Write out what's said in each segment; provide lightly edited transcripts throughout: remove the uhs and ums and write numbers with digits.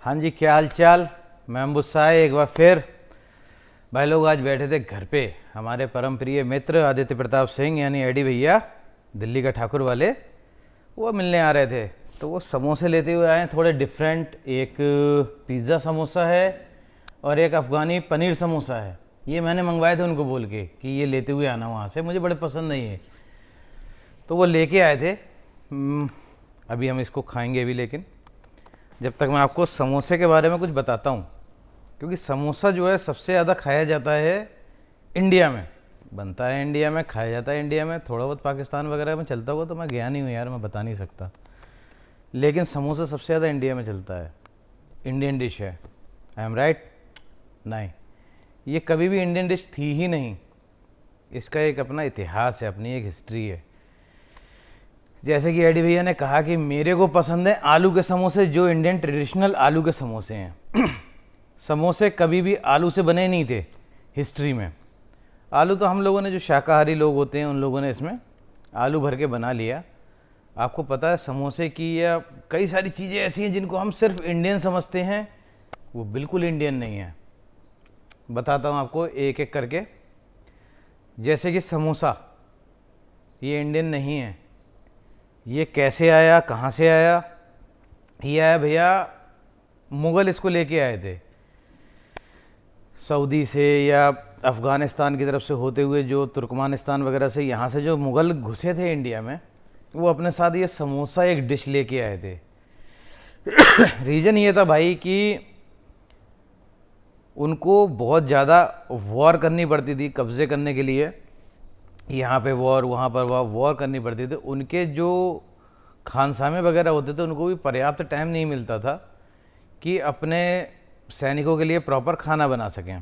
हाँ जी, क्या हाल चाल। मैं अम्बुसाए एक बार फिर। भाई लोग आज बैठे थे घर पे, हमारे परम प्रिय मित्र आदित्य प्रताप सिंह यानी एडी भैया, दिल्ली का ठाकुर वाले, वो मिलने आ रहे थे। तो वो समोसे लेते हुए आए, थोड़े डिफरेंट। एक पिज़्ज़ा समोसा है और एक अफ़गानी पनीर समोसा है। ये मैंने मंगवाए थे उनको बोल के कि ये लेते हुए आना वहाँ से, मुझे बड़े पसंद नहीं है। तो वो लेके आए थे। अभी हम इसको खाएंगे भी, लेकिन जब तक मैं आपको समोसे के बारे में कुछ बताता हूँ, क्योंकि समोसा जो है सबसे ज़्यादा खाया जाता है इंडिया में, बनता है इंडिया में, खाया जाता है इंडिया में। थोड़ा बहुत पाकिस्तान वगैरह में चलता हुआ तो मैं गया नहीं हूँ यार, मैं बता नहीं सकता, लेकिन समोसा सबसे ज़्यादा इंडिया में चलता है। इंडियन डिश है। I am right? नहीं, ये कभी भी इंडियन डिश थी ही नहीं। इसका एक अपना इतिहास है, अपनी एक हिस्ट्री है। जैसे कि एडी भैया ने कहा कि मेरे को पसंद है आलू के समोसे, जो इंडियन ट्रेडिशनल आलू के समोसे हैं। समोसे कभी भी आलू से बने नहीं थे हिस्ट्री में। आलू तो हम लोगों ने, जो शाकाहारी लोग होते हैं, उन लोगों ने इसमें आलू भर के बना लिया। आपको पता है समोसे की या कई सारी चीज़ें ऐसी हैं जिनको हम सिर्फ इंडियन समझते हैं, वो बिल्कुल इंडियन नहीं है। बताता हूँ आपको एक एक करके। जैसे कि समोसा, ये इंडियन नहीं है। ये कैसे आया, कहाँ से आया? ये आया भैया, मुग़ल इसको लेके आए थे सऊदी से या अफ़गानिस्तान की तरफ से होते हुए, जो तुर्कमानिस्तान वगैरह से, यहाँ से जो मुग़ल घुसे थे इंडिया में, वो अपने साथ ये समोसा एक डिश लेके आए थे। रीज़न ये था भाई कि उनको बहुत ज़्यादा वॉर करनी पड़ती थी कब्ज़े करने के लिए। यहाँ पे वॉर, वहाँ पर वॉर करनी पड़ती थी। उनके जो खानसामे वगैरह होते थे, उनको भी पर्याप्त टाइम नहीं मिलता था कि अपने सैनिकों के लिए प्रॉपर खाना बना सकें,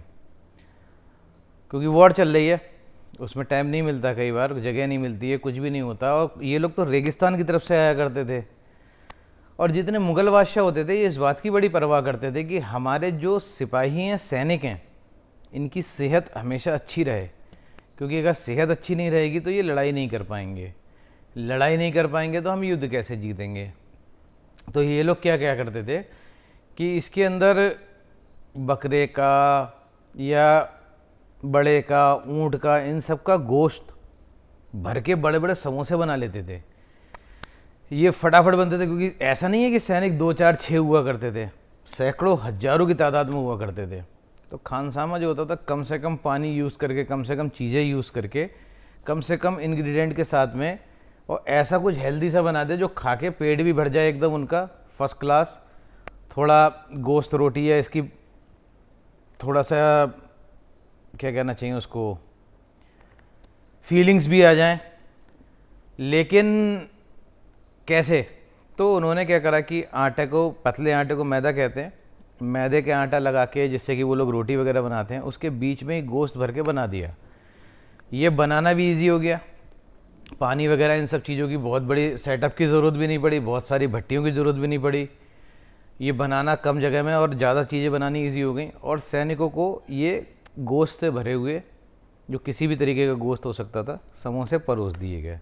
क्योंकि वॉर चल रही है, उसमें टाइम नहीं मिलता, कई बार जगह नहीं मिलती है, कुछ भी नहीं होता। और ये लोग तो रेगिस्तान की तरफ से आया करते थे। और जितने मुग़ल बादशाह होते थे, ये इस बात की बड़ी परवाह करते थे कि हमारे जो सिपाही हैं, सैनिक हैं, इनकी सेहत हमेशा अच्छी रहे, क्योंकि अगर सेहत अच्छी नहीं रहेगी तो ये लड़ाई नहीं कर पाएंगे। लड़ाई नहीं कर पाएंगे तो हम युद्ध कैसे जीतेंगे? तो ये लोग क्या क्या करते थे कि इसके अंदर बकरे का या बड़े का, ऊँट का, इन सब का गोश्त भर के बड़े बड़े समोसे बना लेते थे। ये फटाफट बनते थे, क्योंकि ऐसा नहीं है कि सैनिक 2 4 6 हुआ करते थे, सैकड़ों हजारों की तादाद में हुआ करते थे। तो खानसामा जो होता था, कम से कम पानी यूज़ करके, कम से कम चीज़ें यूज़ करके, कम से कम इंग्रेडिएंट के साथ में, और ऐसा कुछ हेल्दी सा बना दे जो खा के पेट भी भर जाए एकदम उनका फर्स्ट क्लास। थोड़ा गोश्त रोटी है इसकी, थोड़ा सा क्या कहना चाहिए उसको, फीलिंग्स भी आ जाएं। लेकिन कैसे? तो उन्होंने क्या करा कि आटे को, पतले आटे को मैदा कहते हैं, मैदे के आटा लगा के, जिससे कि वो लोग रोटी वगैरह बनाते हैं, उसके बीच में ही गोश्त भर के बना दिया। ये बनाना भी इजी हो गया, पानी वगैरह इन सब चीज़ों की बहुत बड़ी सेटअप की ज़रूरत भी नहीं पड़ी, बहुत सारी भट्टियों की ज़रूरत भी नहीं पड़ी। ये बनाना कम जगह में और ज़्यादा चीज़ें बनानी इजी हो गई। और सैनिकों को ये गोश्त से भरे हुए, जो किसी भी तरीके का गोश्त हो सकता था, समोसे परोस दिए गए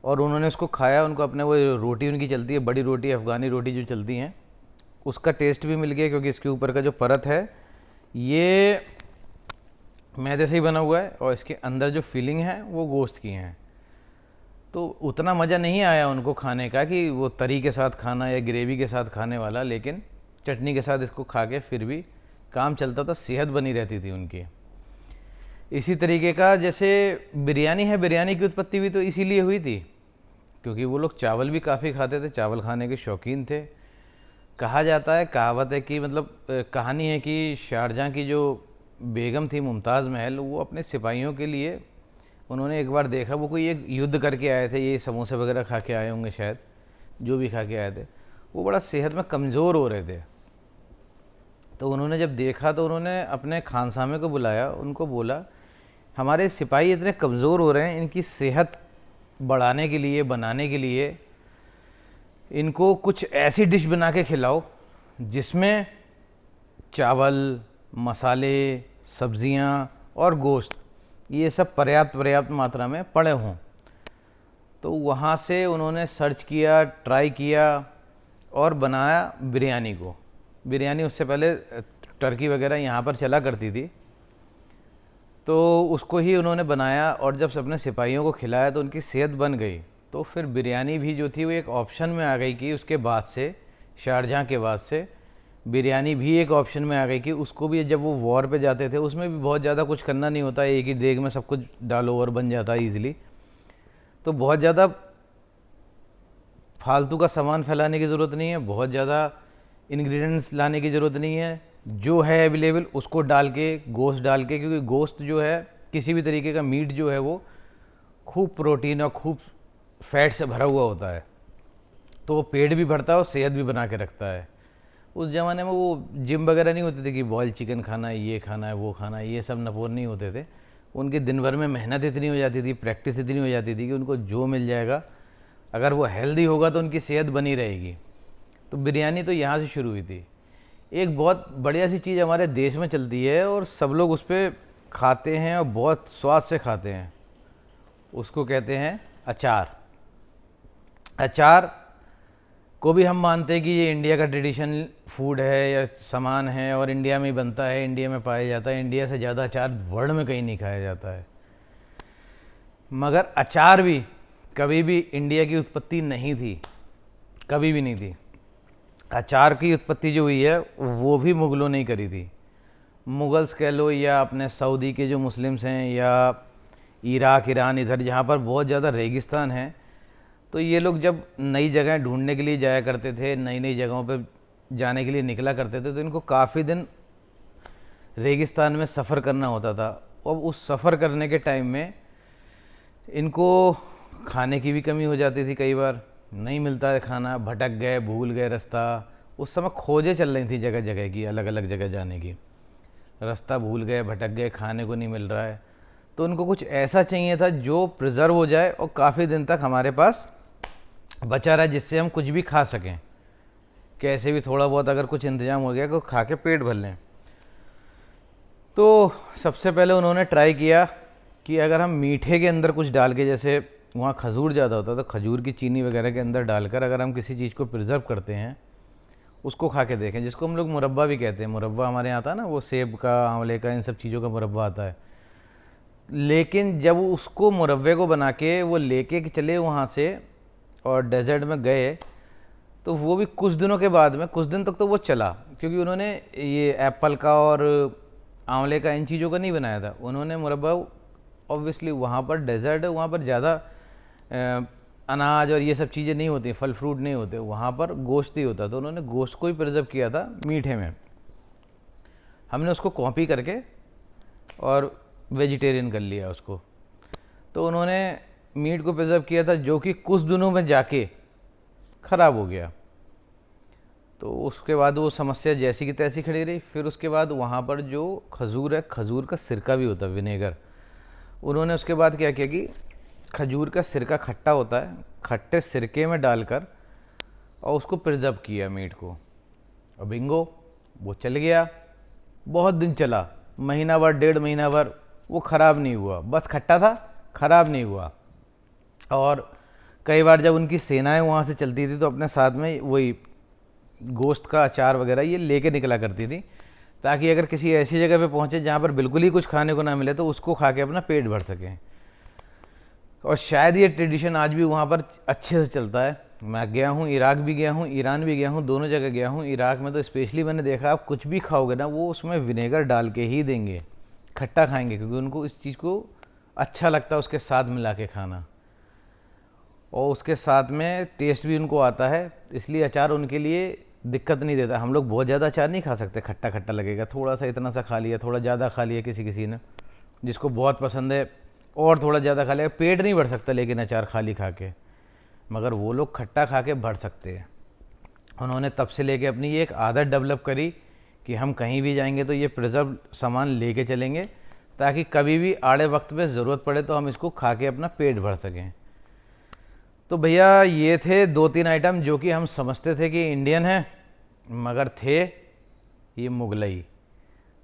और उन्होंने इसको खाया। उनको अपने वो रोटी उनकी चलती है, बड़ी रोटी, अफ़गानी रोटी जो चलती हैं, उसका टेस्ट भी मिल गया, क्योंकि इसके ऊपर का जो परत है ये मैदे से ही बना हुआ है और इसके अंदर जो फीलिंग है वो गोश्त की है। तो उतना मज़ा नहीं आया उनको खाने का कि वो तरी के साथ खाना या ग्रेवी के साथ खाने वाला, लेकिन चटनी के साथ इसको खा के फिर भी काम चलता था, सेहत बनी रहती थी उनकी। इसी तरीके का जैसे बिरयानी है, बिरयानी की उत्पत्ति भी तो इसीलिए हुई थी, क्योंकि वो लोग चावल भी काफ़ी खाते थे, चावल खाने के शौकीन थे। कहा जाता है, कहावत है कि, मतलब कहानी है कि शारजहाँ की जो बेगम थी मुमताज़ महल, वो अपने सिपाहियों के लिए, उन्होंने एक बार देखा, वो कोई एक युद्ध करके आए थे, ये समोसे वगैरह खा के आए होंगे शायद, जो भी खा के आए थे, वो बड़ा सेहत में कमज़ोर हो रहे थे। तो उन्होंने जब देखा तो उन्होंने अपने खानसामे को बुलाया, उनको बोला, हमारे सिपाही इतने कमज़ोर हो रहे हैं, इनकी सेहत बढ़ाने के लिए, बनाने के लिए इनको कुछ ऐसी डिश बना के खिलाओ जिसमें चावल, मसाले, सब्जियां और गोश्त, ये सब पर्याप्त मात्रा में पड़े हों। तो वहाँ से उन्होंने सर्च किया, ट्राई किया, और बनाया बिरयानी को। बिरयानी उससे पहले टर्की वगैरह यहाँ पर चला करती थी, तो उसको ही उन्होंने बनाया और जब अपने सिपाहियों को खिलाया तो उनकी सेहत बन गई। तो फिर बिरयानी भी जो थी वो एक ऑप्शन में आ गई कि उसके बाद से, शारजहाँ के बाद से बिरयानी भी एक ऑप्शन में आ गई कि उसको भी जब वो वॉर पे जाते थे उसमें भी बहुत ज़्यादा कुछ करना नहीं होता, एक ही देग में सब कुछ डालो और बन जाता है ईजिली। तो बहुत ज़्यादा फालतू का सामान फैलाने की ज़रूरत नहीं है, बहुत ज़्यादा इंग्रेडिएंट्स लाने की ज़रूरत नहीं है, जो है अवेलेबल उसको डाल के, गोश्त डाल के, क्योंकि गोश्त जो है किसी भी तरीके का मीट जो है वो खूब प्रोटीन और खूब फैट से भरा हुआ होता है, तो वो पेट भी भरता है और सेहत भी बना के रखता है। उस ज़माने में वो जिम वगैरह नहीं होते थे कि बॉयल चिकन खाना है, ये खाना है, वो खाना है, ये सब नपोर नहीं होते थे। उनके दिन भर में मेहनत इतनी हो जाती थी, प्रैक्टिस इतनी हो जाती थी कि उनको जो मिल जाएगा, अगर वो हेल्दी होगा तो उनकी सेहत बनी रहेगी। तो बिरयानी तो यहाँ से शुरू हुई थी। एक बहुत बढ़िया सी चीज़ हमारे देश में चलती है और सब लोग उस पर खाते हैं और बहुत स्वाद से खाते हैं, उसको कहते हैं अचार। अचार को भी हम मानते हैं कि ये इंडिया का ट्रेडिशनल फूड है या सामान है और इंडिया में ही बनता है, इंडिया में पाया जाता है। इंडिया से ज़्यादा अचार वर्ल्ड में कहीं नहीं खाया जाता है। मगर अचार भी कभी भी इंडिया की उत्पत्ति नहीं थी, कभी भी नहीं थी। अचार की उत्पत्ति जो हुई है वो भी मुग़लों ने ही करी थी। मुग़ल्स कह लो या अपने सऊदी के जो मुस्लिम्स हैं या इराक, ईरान, इधर जहाँ पर बहुत ज़्यादा रेगिस्तान है, तो ये लोग जब नई जगह ढूंढने के लिए जाया करते थे, नई नई जगहों पे जाने के लिए निकला करते थे, तो इनको काफ़ी दिन रेगिस्तान में सफ़र करना होता था। और उस सफ़र करने के टाइम में इनको खाने की भी कमी हो जाती थी, कई बार नहीं मिलता है खाना, भटक गए, भूल गए रास्ता। उस समय खोजें चल रही थी जगह जगह की, अलग अलग जगह जाने की, रास्ता भूल गए, भटक गए, खाने को नहीं मिल रहा है। तो उनको कुछ ऐसा चाहिए था जो प्रिजर्व हो जाए और काफ़ी दिन तक हमारे पास बचा रहा, जिससे हम कुछ भी खा सकें, कैसे भी थोड़ा बहुत अगर कुछ इंतज़ाम हो गया तो खा के पेट भर लें। तो सबसे पहले उन्होंने ट्राई किया कि अगर हम मीठे के अंदर कुछ डाल के, जैसे वहाँ खजूर ज़्यादा होता, तो खजूर की चीनी वगैरह के अंदर डालकर अगर हम किसी चीज़ को प्रिजर्व करते हैं, उसको खा के देखें, जिसको हम लोग मुरब्बा भी कहते हैं। मुरब्बा हमारे यहाँ आता है ना, वो सेब का, आंवले का, इन सब चीज़ों का मुरब्बा आता है। लेकिन जब उसको मुरब्बे को बना के वो लेके चले वहाँ से और डेजर्ट में गए, तो वो भी कुछ दिनों के बाद में, कुछ दिन तक तो वो चला, क्योंकि उन्होंने ये एप्पल का और आंवले का, इन चीज़ों का नहीं बनाया था। उन्होंने मुरब्बा, ऑब्वियसली वहाँ पर डेजर्ट है, वहाँ पर ज़्यादा अनाज और ये सब चीज़ें नहीं होती, फल फ्रूट नहीं होते, वहाँ पर गोश्त ही होता। तो उन्होंने गोश्त को ही प्रिजर्व किया था मीठे में। हमने उसको कॉपी करके और वेजिटेरियन कर लिया उसको। तो उन्होंने मीट को प्रिजर्व किया था, जो कि कुछ दिनों में जाके ख़राब हो गया। तो उसके बाद वो समस्या जैसी की तैसी खड़ी रही। फिर उसके बाद वहाँ पर जो खजूर है, खजूर का सिरका भी होता है, विनेगर। उन्होंने उसके बाद क्या किया कि खजूर का सिरका खट्टा होता है, खट्टे सिरके में डालकर और उसको प्रिजर्व किया मीट को, और बिंगो वो चल गया। बहुत दिन चला, महीना भर, 1.5 महीना भर, वो ख़राब नहीं हुआ, बस खट्टा था, ख़राब नहीं हुआ। और कई बार जब उनकी सेनाएं वहाँ से चलती थी तो अपने साथ में वही गोश्त का अचार वगैरह ये लेके निकला करती थी, ताकि अगर किसी ऐसी जगह पे पहुँचे जहाँ पर बिल्कुल ही कुछ खाने को ना मिले तो उसको खा के अपना पेट भर सकें। और शायद ये ट्रेडिशन आज भी वहाँ पर अच्छे से चलता है। मैं गया हूँ, इराक भी गया हूँ, ईरान भी गया हूँ, दोनों जगह गया हूँ। इराक में तो स्पेशली मैंने देखा, आप कुछ भी खाओगे ना, वो उसमें विनेगर डाल के ही देंगे, खट्टा खाएंगे, क्योंकि उनको इस चीज़ को अच्छा लगता है उसके साथ मिला के खाना, और उसके साथ में टेस्ट भी उनको आता है, इसलिए अचार उनके लिए दिक्कत नहीं देता। हम लोग बहुत ज़्यादा अचार नहीं खा सकते, खट्टा खट्टा लगेगा, थोड़ा सा इतना सा खा लिया, थोड़ा ज़्यादा खा लिया किसी किसी ने, जिसको बहुत पसंद है और थोड़ा ज़्यादा खा लिया, पेट नहीं भर सकता लेकिन अचार खाली खा के, मगर वो लोग खट्टा खा के भर सकते हैं। उन्होंने तब से लेके अपनी ये एक आदत डेवलप करी कि हम कहीं भी जाएंगे तो ये प्रिजर्व सामान लेके चलेंगे, ताकि कभी भी आड़े वक्त में ज़रूरत पड़े तो हम इसको खा के अपना पेट भर सकें। तो भैया ये थे 2-3 आइटम जो कि हम समझते थे कि इंडियन हैं, मगर थे ये मुगलई।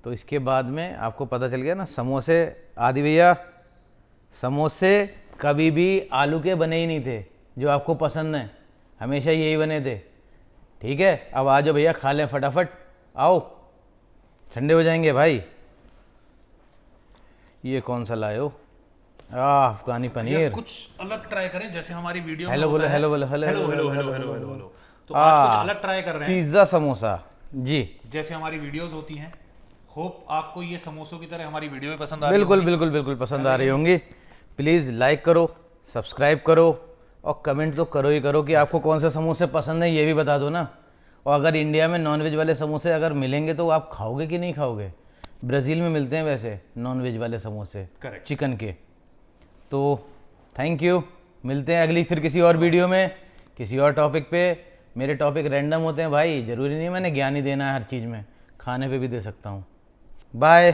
तो इसके बाद में आपको पता चल गया ना, समोसे आदि भैया, समोसे कभी भी आलू के बने ही नहीं थे जो आपको पसंद हैं, हमेशा यही बने थे, ठीक है, अब आ जाओ भैया, खा लें फटाफट, आओ, ठंडे हो जाएंगे भाई। ये कौन सा लाए हो? अफगानी भैया पनीर। कुछ अलग ट्राई करें, जैसे हमारी वीडियो में हेलो बोलो, होता है। हेलो बोलो, hello hello hello hello hello hello hello hello hello hello. Hello. तो आज कुछ अलग ट्राई कर रहे हैं, पिज्ज़ा समोसा जी। जैसे हमारी वीडियोस होती हैं। होप आपको ये समोसों की तरह हमारी वीडियो भी पसंद आ रही बिल्कुल होगी। बिल्कुल बिल्कुल पसंद है आ कि रही नहीं? होंगी। प्लीज़ लाइक करो, सब्सक्राइब करो, और कमेंट तो करो ही करो कि आपको कौन से समोसे पसंद है, ये भी बता दो ना। और अगर इंडिया में नॉनवेज वाले समोसे अगर मिलेंगे तो आप खाओगे कि नहीं खाओगे? ब्राज़ील में मिलते हैं वैसे नॉनवेज वाले समोसे, करेक्ट। चिकन के। तो थैंक यू, मिलते हैं अगली फिर किसी और वीडियो में, किसी और टॉपिक पे। मेरे टॉपिक रैंडम होते हैं भाई, ज़रूरी नहीं मैंने ज्ञान ही देना है हर चीज़ में, खाने पे भी दे सकता हूँ। बाय।